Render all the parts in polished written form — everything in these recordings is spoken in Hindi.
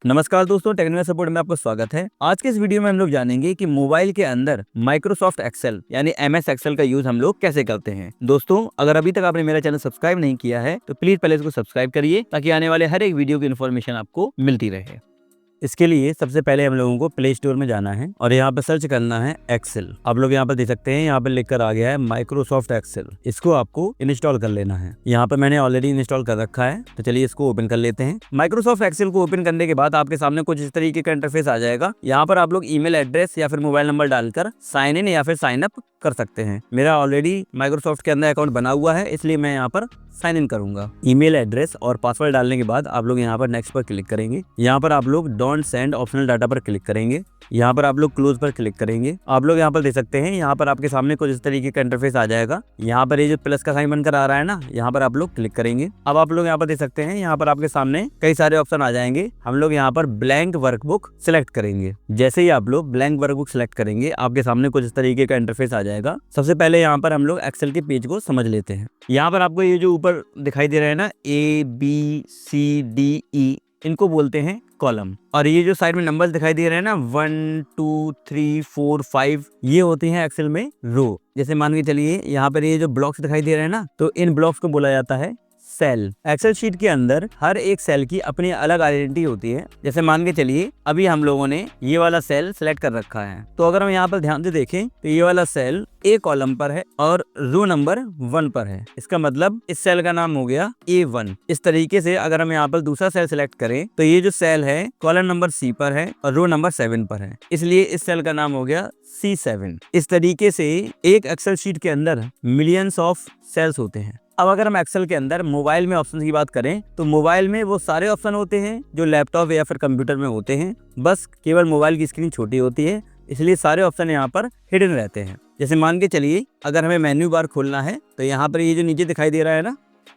नमस्कार दोस्तों, टेक्निकल सपोर्ट में आपका स्वागत है। आज के इस वीडियो में हम लोग जानेंगे कि मोबाइल के अंदर माइक्रोसॉफ्ट एक्सेल यानी MS एक्सेल का यूज हम लोग कैसे करते हैं। दोस्तों, अगर अभी तक आपने मेरा चैनल सब्सक्राइब नहीं किया है तो प्लीज पहले इसको सब्सक्राइब करिए ताकि आने वाले हर एक वीडियो की इन्फॉर्मेशन आपको मिलती रहे। इसके लिए सबसे पहले हम लोगों को प्ले स्टोर में जाना है और यहाँ पर सर्च करना है एक्सेल। आप लोग यहाँ पर देख सकते हैं, यहाँ पर लिखकर आ गया है माइक्रोसॉफ्ट एक्सेल। इसको आपको इंस्टॉल कर लेना है। यहाँ पर मैंने ऑलरेडी इंस्टॉल कर रखा है, तो चलिए इसको ओपन कर लेते हैं। माइक्रोसॉफ्ट एक्सेल को ओपन करने के बाद आपके सामने कुछ इस तरीके का इंटरफेस आ जाएगा। यहाँ पर आप लोग ईमेल एड्रेस या फिर मोबाइल नंबर डालकर साइन इन या फिर साइन अप कर सकते हैं। मेरा ऑलरेडी माइक्रोसॉफ्ट के अंदर अकाउंट बना हुआ है, इसलिए मैं यहाँ पर साइन इन करूंगा। ईमेल एड्रेस और पासवर्ड डालने के बाद आप लोग यहाँ पर नेक्स्ट पर क्लिक करेंगे। यहाँ पर आप लोग डोंट सेंड ऑप्शनल डाटा पर क्लिक करेंगे। यहाँ पर आप लोग क्लोज पर क्लिक करेंगे। आप लोग यहाँ पर देख सकते हैं, यहाँ पर आपके सामने कुछ इस तरीके का इंटरफेस आ जाएगा। यहाँ पर ये जो प्लस का साइन बनकर आ रहा है ना, यहाँ पर आप लोग क्लिक करेंगे। अब आप लोग यहाँ पर देख सकते हैं, यहाँ पर आपके सामने कई सारे ऑप्शन आ जाएंगे। हम लोग यहाँ पर ब्लैंक वर्कबुक सिलेक्ट करेंगे। जैसे ही आप लोग ब्लैंक वर्कबुक सिलेक्ट करेंगे, आपके सामने कुछ इस तरीके का इंटरफेस आ जाएगा। सबसे पहले यहाँ पर हम लोग एक्सेल के पेज को समझ लेते हैं। यहाँ पर आपको ये जो ऊपर दिखाई दे रहा है ना, ABCDE, इनको बोलते हैं कॉलम। और ये जो साइड में नंबर्स दिखाई दे रहे हैं ना, 1 2 3 4 5, ये होते हैं एक्सेल में रो। जैसे मान के चलिए, यहाँ पर ये जो ब्लॉक्स दिखाई दे रहे हैं ना, तो इन ब्लॉक्स को बोला जाता है सेल। एक्सेल शीट के अंदर हर एक सेल की अपनी अलग आइडेंटिटी होती है। जैसे मान के चलिए, अभी हम लोगों ने ये वाला सेल सेलेक्ट कर रखा है, तो अगर हम यहाँ पर ध्यान से देखें तो ये वाला सेल A कॉलम पर है और रो नंबर 1 पर है। इसका मतलब इस सेल का नाम हो गया A1। इस तरीके से अगर हम यहाँ पर दूसरा सेल सिलेक्ट करें तो ये जो सेल है कॉलम नंबर C पर है और रो नंबर 7 पर है, इसलिए इस सेल का नाम हो गया C7। इस तरीके से एक एक्सेल शीट के अंदर मिलियंस ऑफ सेल्स होते हैं। अब अगर हम एक्सेल के अंदर मोबाइल में ऑप्शन की बात करें तो मोबाइल में वो सारे ऑप्शन होते हैं जो लैपटॉप या फिर कंप्यूटर में होते हैं। बस केवल मोबाइल की स्क्रीन छोटी होती है, इसलिए सारे ऑप्शन यहाँ पर हिडन रहते हैं। जैसे मान के चलिए, अगर हमें मेन्यू बार खोलना है तो यहाँ पर ये जो नीचे दिखाई दे रहा है ना,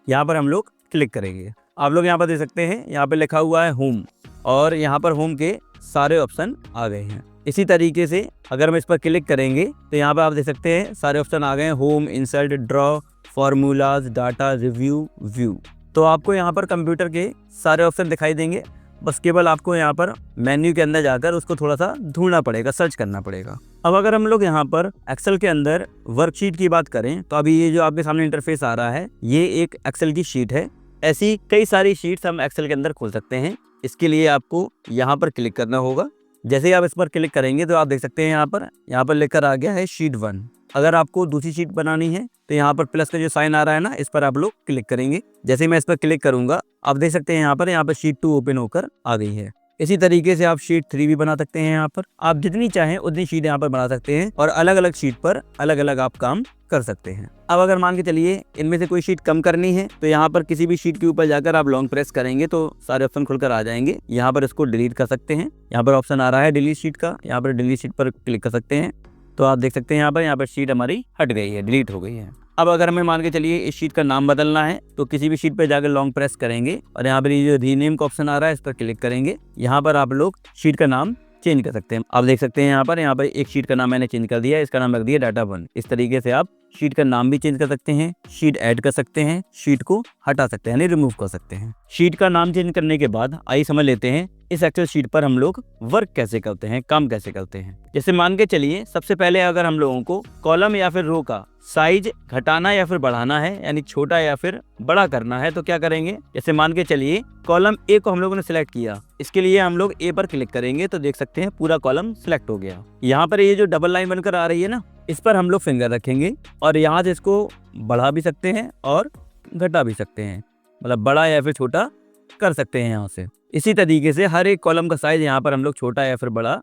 यहाँ पर हम लोग क्लिक करेंगे। आप लोग यहाँ पर देख सकते हैं, यहाँ पर लिखा हुआ है होम, और यहाँ पर होम के सारे ऑप्शन आ गए हैं। इसी तरीके से अगर हम इस पर क्लिक करेंगे तो यहाँ पर आप देख सकते हैं सारे ऑप्शन आ गए हैं, home, insert, draw, formulas, data, review, view. तो आपको यहाँ पर कंप्यूटर के सारे ऑप्शन दिखाई देंगे। बस केवल आपको यहाँ पर मेन्यू के अंदर जाकर उसको थोड़ा सा ढूंढना पड़ेगा, सर्च करना पड़ेगा। अब अगर हम लोग यहाँ पर एक्सेल के अंदर वर्कशीट की बात करें तो अभी ये जो आपके सामने इंटरफेस आ रहा है, ये एक एक्सेल की शीट है। ऐसी कई सारी शीट्स हम एक्सेल के अंदर खोल सकते हैं। इसके लिए आपको यहाँ पर क्लिक करना होगा। जैसे ही आप इस पर क्लिक करेंगे तो आप देख सकते हैं, यहाँ पर लिखकर आ गया है शीट 1। अगर आपको दूसरी शीट बनानी है तो यहाँ पर प्लस का जो साइन आ रहा है ना, इस पर आप लोग क्लिक करेंगे। जैसे मैं इस पर क्लिक करूंगा, आप देख सकते हैं यहाँ पर शीट 2 ओपन होकर आ गई है। इसी तरीके से आप शीट 3 भी बना सकते हैं। यहाँ पर आप जितनी चाहें उतनी शीट यहाँ पर बना सकते हैं और अलग अलग शीट पर अलग अलग आप काम कर सकते हैं। अब अगर मान के चलिए इनमें से कोई शीट कम करनी है तो यहाँ पर किसी भी शीट के ऊपर जाकर आप लॉन्ग प्रेस करेंगे तो सारे ऑप्शन खुलकर आ जाएंगे। यहाँ पर इसको डिलीट कर सकते हैं। यहाँ पर ऑप्शन आ रहा है डिलीट शीट का, यहाँ पर डिलीट शीट पर क्लिक कर सकते हैं। तो आप देख सकते हैं यहाँ पर शीट हमारी हट गई है, डिलीट हो गई है। अब अगर हमें मान के चलिए इस शीट का नाम बदलना है तो किसी भी शीट पर जाकर लॉन्ग प्रेस करेंगे और यहाँ पर ये जो रीनेम का ऑप्शन आ रहा है, इस पर क्लिक करेंगे। यहाँ पर आप लोग शीट का नाम चेंज कर सकते हैं। आप देख सकते हैं यहाँ पर एक शीट का नाम मैंने चेंज कर दिया, इसका नाम रख दिया डाटा 1। इस तरीके से आप शीट का नाम भी चेंज कर सकते हैं, शीट ऐड कर सकते हैं, शीट को हटा सकते हैं, यानी रिमूव कर सकते हैं। शीट का नाम चेंज करने के बाद आइए समझ लेते हैं इस एक्सेल शीट पर हम लोग वर्क कैसे करते हैं, काम कैसे करते हैं। जैसे मान के चलिए, सबसे पहले अगर हम लोगों को कॉलम या फिर रो का साइज घटाना या फिर बढ़ाना है, यानी छोटा या फिर बड़ा करना है, तो क्या करेंगे। जैसे मान के चलिए कॉलम A को हम लोगों ने सिलेक्ट किया, इसके लिए हम लोग A पर क्लिक करेंगे तो देख सकते हैं पूरा कॉलम सिलेक्ट हो गया। यहाँ पर ये जो डबल लाइन बनकर आ रही है ना, इस पर हम लोग फिंगर रखेंगे और यहाँ से इसको बढ़ा भी सकते हैं और घटा भी सकते हैं, मतलब बड़ा या फिर छोटा कर सकते हैं यहाँ से। इसी तरीके से हर एक कॉलम का साइज यहाँ पर हम लोग छोटा या फिर बड़ा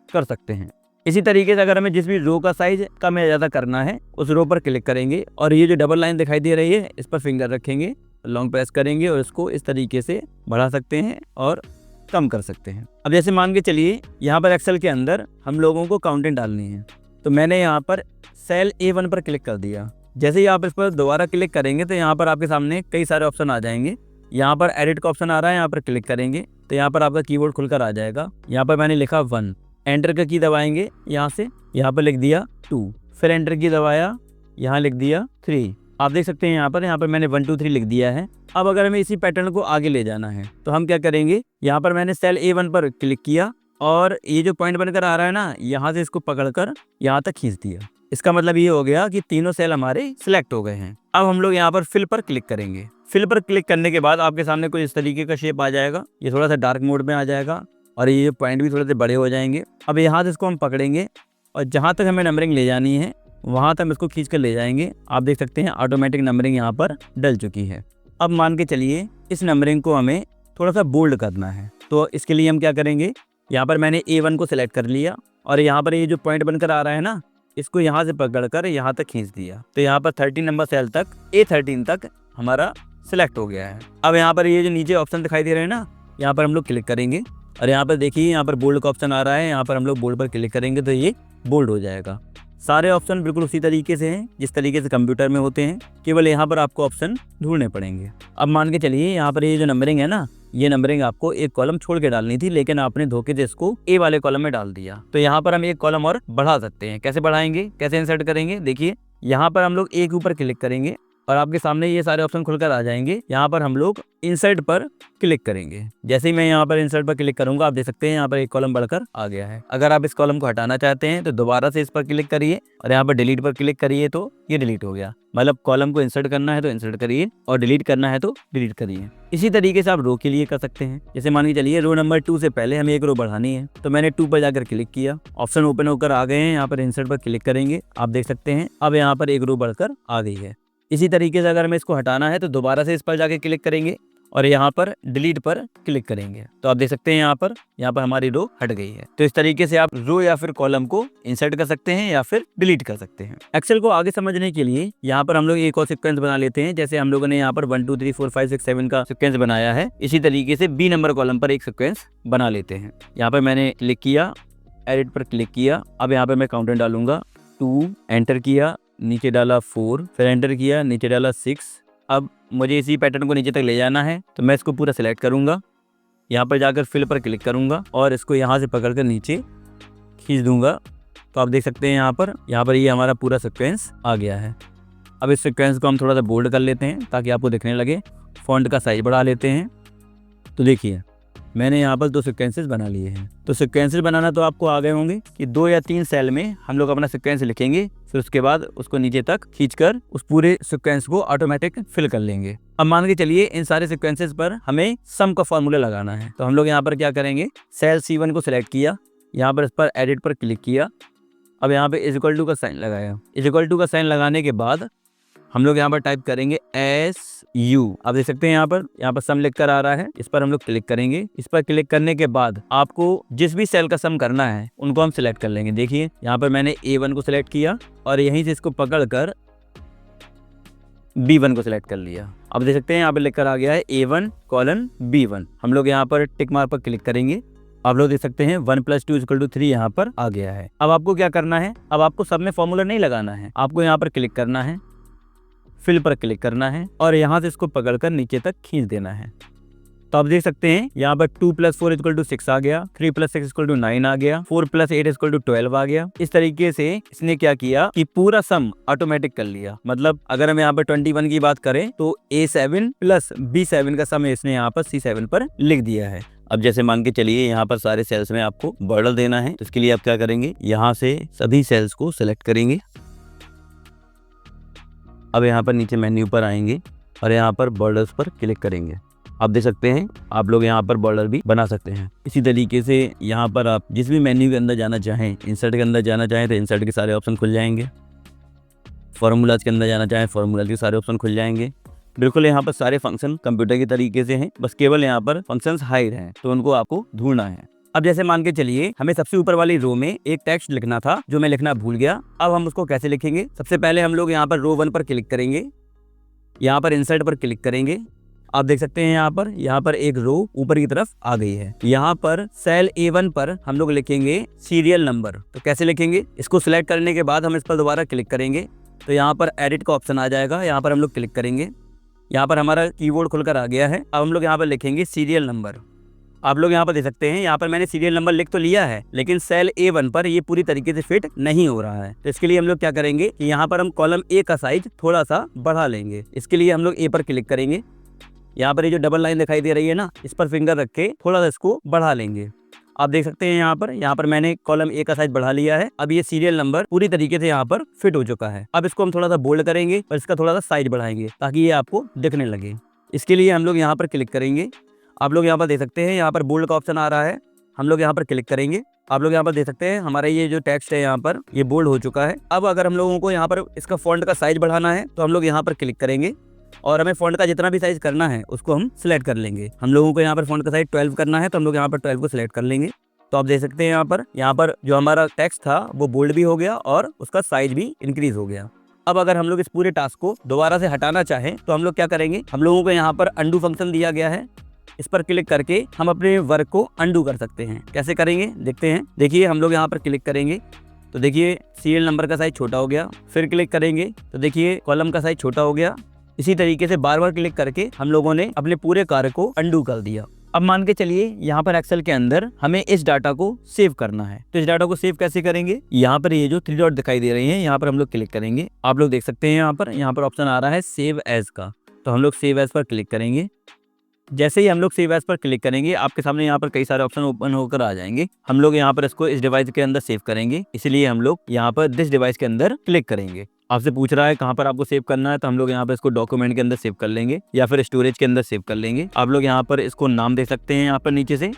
कर सकते हैं। इसी तरीके से अगर हमें जिस भी रो का साइज कम या ज़्यादा करना है, उस रो पर क्लिक करेंगे और ये जो डबल लाइन दिखाई दे रही है, इस पर फिंगर रखेंगे, लॉन्ग प्रेस करेंगे और इसको इस तरीके से बढ़ा सकते हैं और कम कर सकते हैं। अब जैसे मान के चलिए यहाँ पर एक्सेल के अंदर हम लोगों को काउंटिंग डालनी है, तो मैंने यहाँ पर सेल A1 पर क्लिक कर दिया। जैसे ही आप इस पर दोबारा क्लिक करेंगे तो यहाँ पर आपके सामने कई सारे ऑप्शन आ जाएंगे। यहाँ पर एडिट का ऑप्शन आ रहा है, यहाँ पर क्लिक करेंगे तो यहाँ पर आपका कीबोर्ड खुलकर आ जाएगा। यहाँ पर मैंने लिखा 1, एंटर का की दबाएंगे, यहाँ से यहाँ पर लिख दिया 2, फिर एंटर की दबाया, यहाँ लिख दिया 3। आप देख सकते हैं यहाँ पर मैंने 1 2 3 लिख दिया है। अब अगर हमें इसी पैटर्न को आगे ले जाना है तो हम क्या करेंगे, यहाँ पर मैंने सेल A1 पर क्लिक किया और ये जो पॉइंट बनकर आ रहा है ना, यहाँ से इसको पकड़कर यहाँ तक खींच दिया। इसका मतलब ये हो गया कि तीनों सेल हमारे सिलेक्ट हो गए हैं। अब हम लोग यहाँ पर फिल पर क्लिक करेंगे। फिल पर क्लिक करने के बाद आपके सामने कुछ इस तरीके का शेप आ जाएगा। ये थोड़ा सा डार्क मोड में आ जाएगा और ये पॉइंट भी थोड़े से बड़े हो जाएंगे। अब यहाँ से इसको हम पकड़ेंगे और जहाँ तक हमें नंबरिंग ले जानी है वहाँ तक हम इसको खींच कर ले जाएंगे। आप देख सकते हैं ऑटोमेटिक नंबरिंग यहाँ पर डल चुकी है। अब मान के चलिए इस नंबरिंग को हमें थोड़ा सा बोल्ड करना है, तो इसके लिए हम क्या करेंगे, यहाँ पर मैंने A1 को सिलेक्ट कर लिया और यहाँ पर ये जो पॉइंट बनकर आ रहा है ना, इसको यहाँ से पकड़कर यहाँ तक खींच दिया। तो यहाँ पर 13 नंबर सेल तक A13 तक हमारा सिलेक्ट हो गया है। अब यहाँ पर ये जो नीचे ऑप्शन दिखाई दे रहे हैं ना, यहाँ पर हम लोग क्लिक करेंगे और यहाँ पर देखिए यहाँ पर बोल्ड का ऑप्शन आ रहा है। यहाँ पर हम लोग बोल्ड पर क्लिक करेंगे तो ये बोल्ड हो जाएगा। सारे ऑप्शन बिल्कुल उसी तरीके से हैं जिस तरीके से कंप्यूटर में होते हैं, केवल यहाँ पर आपको ऑप्शन ढूंढने पड़ेंगे। अब मान के चलिए यहाँ पर ये जो नंबरिंग है ना, ये नंबरिंग आपको एक कॉलम छोड़ के डालनी थी, लेकिन आपने धोखे से इसको ए वाले कॉलम में डाल दिया। तो यहाँ पर हम एक कॉलम और बढ़ा सकते हैं। कैसे बढ़ाएंगे, कैसे इंसर्ट करेंगे, देखिए यहाँ पर हम लोग एक ऊपर क्लिक करेंगे और आपके सामने ये सारे ऑप्शन खुलकर आ जाएंगे। यहाँ पर हम लोग इंसर्ट पर क्लिक करेंगे। जैसे ही मैं यहाँ पर इंसर्ट पर क्लिक करूंगा, आप देख सकते हैं यहाँ पर एक कॉलम बढ़कर आ गया है। अगर आप इस कॉलम को हटाना चाहते हैं तो दोबारा से इस पर क्लिक करिए और यहाँ पर डिलीट पर क्लिक करिए तो ये डिलीट हो गया। मतलब कॉलम को इंसर्ट करना है तो इंसर्ट करिए और डिलीट करना है तो डिलीट करिए। इसी तरीके से आप रो के लिए कर सकते हैं। जैसे मान के चलिए रो नंबर 2 से पहले हमें एक रो बढ़ानी है, तो मैंने 2 पर जाकर क्लिक किया, ऑप्शन ओपन होकर आ गए हैं। यहाँ पर इंसर्ट पर क्लिक करेंगे, आप देख सकते हैं अब यहाँ पर एक रो बढ़कर आ गई है। इसी तरीके से अगर हमें इसको हटाना है तो दोबारा से इस पर जाके क्लिक करेंगे और यहाँ पर डिलीट पर क्लिक करेंगे, तो आप देख सकते हैं यहाँ पर हमारी रो हट गई है। तो इस तरीके से आप रो या फिर कॉलम को इंसर्ट कर सकते हैं या फिर डिलीट कर सकते हैं। एक्सेल को आगे समझने के लिए यहाँ पर हम लोग एक और सीक्वेंस बना लेते हैं। जैसे हम लोगों ने यहाँ पर 1 2 3 4 5 6 7 का सीक्वेंस बनाया है, इसी तरीके से B नंबर कॉलम पर एक सीक्वेंस बना लेते हैं। यहाँ पर मैंने क्लिक किया, एडिट पर क्लिक किया। अब यहाँ पर मैं काउंटर डालूंगा 2, एंटर किया, नीचे डाला 4, फिर एंटर किया, नीचे डाला 6। अब मुझे इसी पैटर्न को नीचे तक ले जाना है तो मैं इसको पूरा सिलेक्ट करूंगा, यहाँ पर जाकर फिल पर क्लिक करूंगा और इसको यहाँ से पकड़कर नीचे खींच दूंगा। तो आप देख सकते हैं यहाँ पर ये हमारा पूरा सीक्वेंस आ गया है। अब इस सीक्वेंस को हम थोड़ा सा बोल्ड कर लेते हैं ताकि आपको दिखने लगे। फॉन्ट का साइज बढ़ा लेते हैं। तो देखिए मैंने यहाँ पर 2 सीक्वेंसेस बना लिए हैं। तो सीक्वेंसेस बनाना तो आपको आ गए होंगे कि 2 या 3 सेल में हम लोग अपना सीक्वेंस लिखेंगे, फिर उसके बाद उसको नीचे तक खींचकर उस पूरे सीक्वेंस को ऑटोमेटिक फिल कर लेंगे। अब मान के चलिए इन सारे सीक्वेंसेस पर हमें सम का फॉर्मूला लगाना है, तो हम लोग यहाँ पर क्या करेंगे, सेल C1 को सिलेक्ट किया, यहाँ पर इस पर एडिट पर क्लिक किया। अब यहाँ पे इज इक्वल टू का साइन लगाया। इज इक्वल टू का साइन लगाने के बाद हम लोग यहाँ पर टाइप करेंगे SU। आप देख सकते हैं यहाँ पर सम लिख कर आ रहा है, इस पर हम लोग क्लिक करेंगे। इस पर क्लिक करने के बाद आपको जिस भी सेल का सम करना है उनको हम सिलेक्ट कर लेंगे। देखिए यहाँ पर मैंने A1 को सिलेक्ट किया और यहीं से इसको पकड़कर B1 को सिलेक्ट कर लिया। अब देख सकते हैं यहाँ पर लिख कर आ गया है A1:B1। हम लोग यहाँ पर टिक मार्क पर क्लिक करेंगे। आप लोग देख सकते हैं 1 + 2 = 3 यहाँ पर आ गया है। अब आपको क्या करना है, अब आपको सब में फॉर्मूला नहीं लगाना है, आपको यहाँ पर क्लिक करना है, फिल पर क्लिक करना है और यहाँ से इसको पकड़कर नीचे तक खींच देना है। तो आप देख सकते हैं यहाँ पर 2 + 4 = 6 आ गया, 3 + 6 = 9 आ गया, 4 + 8 = 12 आ गया। इस तरीके से इसने क्या किया कि पूरा सम ऑटोमेटिक कर लिया। मतलब अगर हम यहाँ पर 21 की बात करें तो A7 + B7 का सम इसने यहाँ पर C7 पर लिख दिया है। अब जैसे मान के चलिए यहाँ पर सारे सेल्स में आपको बॉर्डर देना है, तो इसके लिए आप क्या करेंगे, यहाँ से सभी सेल्स को सिलेक्ट करेंगे। अब यहाँ पर नीचे मेन्यू पर आएंगे और यहाँ पर बॉर्डर्स पर क्लिक करेंगे। आप देख सकते हैं आप लोग यहाँ पर बॉर्डर भी बना सकते हैं। इसी तरीके से यहाँ पर आप जिस भी मेन्यू के अंदर जाना चाहें, इंसर्ट के अंदर जाना चाहें तो इंसर्ट के सारे ऑप्शन खुल जाएंगे, फार्मूलाज के अंदर जाना चाहें फार्मूलाज के सारे ऑप्शन खुल जाएंगे। बिल्कुल यहाँ पर सारे फंक्शन कंप्यूटर के तरीके से हैं, बस केवल यहाँ पर फंक्शंस हाइड हैं, तो उनको आपको ढूंढना है। अब जैसे मान के चलिए हमें सबसे ऊपर वाली रो में एक टेक्स्ट लिखना था जो मैं लिखना भूल गया। अब हम उसको कैसे लिखेंगे, सबसे पहले हम लोग यहाँ पर रो 1 पर क्लिक करेंगे, यहाँ पर इंसर्ट पर क्लिक करेंगे। आप देख सकते हैं यहाँ पर एक रो ऊपर की तरफ आ गई है। यहाँ पर सेल A1 पर हम लोग लिखेंगे सीरियल नंबर। तो कैसे लिखेंगे, इसको सिलेक्ट करने के बाद हम इस पर दोबारा क्लिक करेंगे तो यहाँ पर एडिट का ऑप्शन आ जाएगा, यहाँ पर हम लोग क्लिक करेंगे। यहाँ पर हमारा कीबोर्ड खुलकर आ गया है। अब हम लोग यहाँ पर लिखेंगे सीरियल नंबर। आप लोग यहाँ पर देख सकते हैं, यहाँ पर मैंने सीरियल नंबर लिख तो लिया है, लेकिन सेल A1 पर ये पूरी तरीके से फिट नहीं हो रहा है। तो इसके लिए हम लोग क्या करेंगे कि यहाँ पर हम कॉलम A का साइज थोड़ा सा बढ़ा लेंगे। इसके लिए हम लोग A पर क्लिक करेंगे। यहाँ पर ये जो डबल लाइन दिखाई दे रही है ना, इस पर फिंगर रख के थोड़ा सा इसको बढ़ा लेंगे। आप देख सकते हैं यहाँ पर मैंने कॉलम A का साइज बढ़ा लिया है। अब ये सीरियल नंबर पूरी तरीके से यहाँ पर फिट हो चुका है। अब इसको हम थोड़ा सा बोल्ड करेंगे और इसका थोड़ा सा साइज बढ़ाएंगे ताकि ये आपको दिखने लगे। इसके लिए हम लोग यहाँ पर क्लिक करेंगे। आप लोग यहाँ पर देख सकते हैं, यहाँ पर बोल्ड का ऑप्शन आ रहा है। हम लोग यहाँ पर क्लिक करेंगे। आप लोग यहाँ पर देख सकते हैं हमारा ये जो टेक्स्ट है यहाँ पर ये बोल्ड हो चुका है। अब अगर हम लोगों को यहाँ पर इसका फॉन्ट का साइज बढ़ाना है तो हम लोग यहाँ पर क्लिक करेंगे और हमें फॉन्ट का जितना भी साइज करना है उसको हम सिलेक्ट कर लेंगे। हम लोगों को यहाँ पर फॉन्ट का साइज 12 करना है तो हम लोग यहाँ पर 12 को सिलेक्ट कर लेंगे। तो आप देख सकते हैं यहाँ पर जो हमारा टेक्स्ट था वो बोल्ड भी हो गया और उसका साइज भी इंक्रीज हो गया। अब अगर हम लोग इस पूरे टास्क को दोबारा से हटाना चाहें तो हम लोग क्या करेंगे, हम लोगों को यहाँ पर अंडू फंक्शन दिया गया है, इस पर क्लिक करके हम अपने वर्क को अंडू कर सकते हैं। कैसे करेंगे देखते हैं। देखिए हम लोग यहाँ पर क्लिक करेंगे तो देखिए सीरियल नंबर का साइज छोटा हो गया। फिर क्लिक करेंगे तो देखिए कॉलम का साइज छोटा हो गया। इसी तरीके से बार बार क्लिक करके हम लोगों ने अपने पूरे कार्य को अंडू कर दिया। अब मान के चलिए यहाँ पर एक्सेल के अंदर हमें इस डाटा को सेव करना है। तो इस डाटा को सेव कैसे करेंगे, यहाँ पर ये जो 3 डॉट दिखाई दे रही हैं यहाँ पर हम लोग क्लिक करेंगे। आप लोग देख सकते हैं यहाँ पर ऑप्शन आ रहा है सेव एज का। तो हम लोग सेव एज पर क्लिक करेंगे। जैसे ही हम लोग सेव एज पर क्लिक करेंगे आपके सामने यहाँ पर कई सारे ऑप्शन ओपन होकर आ जाएंगे। हम लोग यहाँ पर इसको इस डिवाइस के अंदर सेव करेंगे, इसलिए हम लोग यहाँ पर दिस डिवाइस के अंदर क्लिक करेंगे। आपसे पूछ रहा है कहाँ पर आपको सेव करना है, तो हम लोग यहाँ पर इसको डॉक्यूमेंट के अंदर सेव कर लेंगे या फिर स्टोरेज के अंदर सेव कर लेंगे। आप लोग यहाँ पर इसको नाम दे सकते हैं। यहाँ पर नीचे से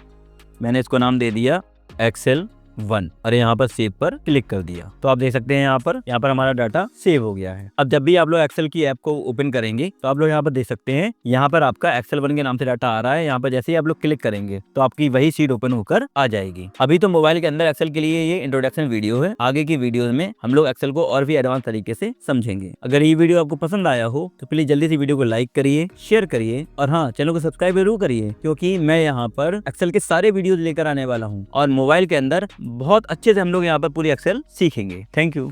मैंने इसको नाम दे दिया एक्सेल 1 और यहाँ पर सेव पर क्लिक कर दिया। तो आप देख सकते हैं यहाँ पर हमारा डाटा सेव हो गया है। अब जब भी आप लोग एक्सेल की ऐप को ओपन करेंगे तो आप लोग यहाँ पर देख सकते हैं यहाँ पर आपका एक्सेल 1 के नाम से डाटा आ रहा है। यहाँ पर जैसे ही आप लोग क्लिक करेंगे तो आपकी वही शीट ओपन होकर आ जाएगी। अभी तो मोबाइल के अंदर एक्सेल के लिए ये इंट्रोडक्शन वीडियो है। आगे की वीडियो में हम लोग एक्सेल को और भी एडवांस तरीके से समझेंगे। अगर ये वीडियो आपको पसंद आया हो तो प्लीज जल्दी से वीडियो को लाइक करिए, शेयर करिए और हाँ, चैनल को सब्सक्राइब जरूर करिए, क्योंकि मैं यहाँ पर एक्सेल के सारे वीडियो लेकर आने वाला हूँ और मोबाइल के अंदर बहुत अच्छे से हम लोग यहाँ पर पूरी एक्सेल सीखेंगे। Thank you.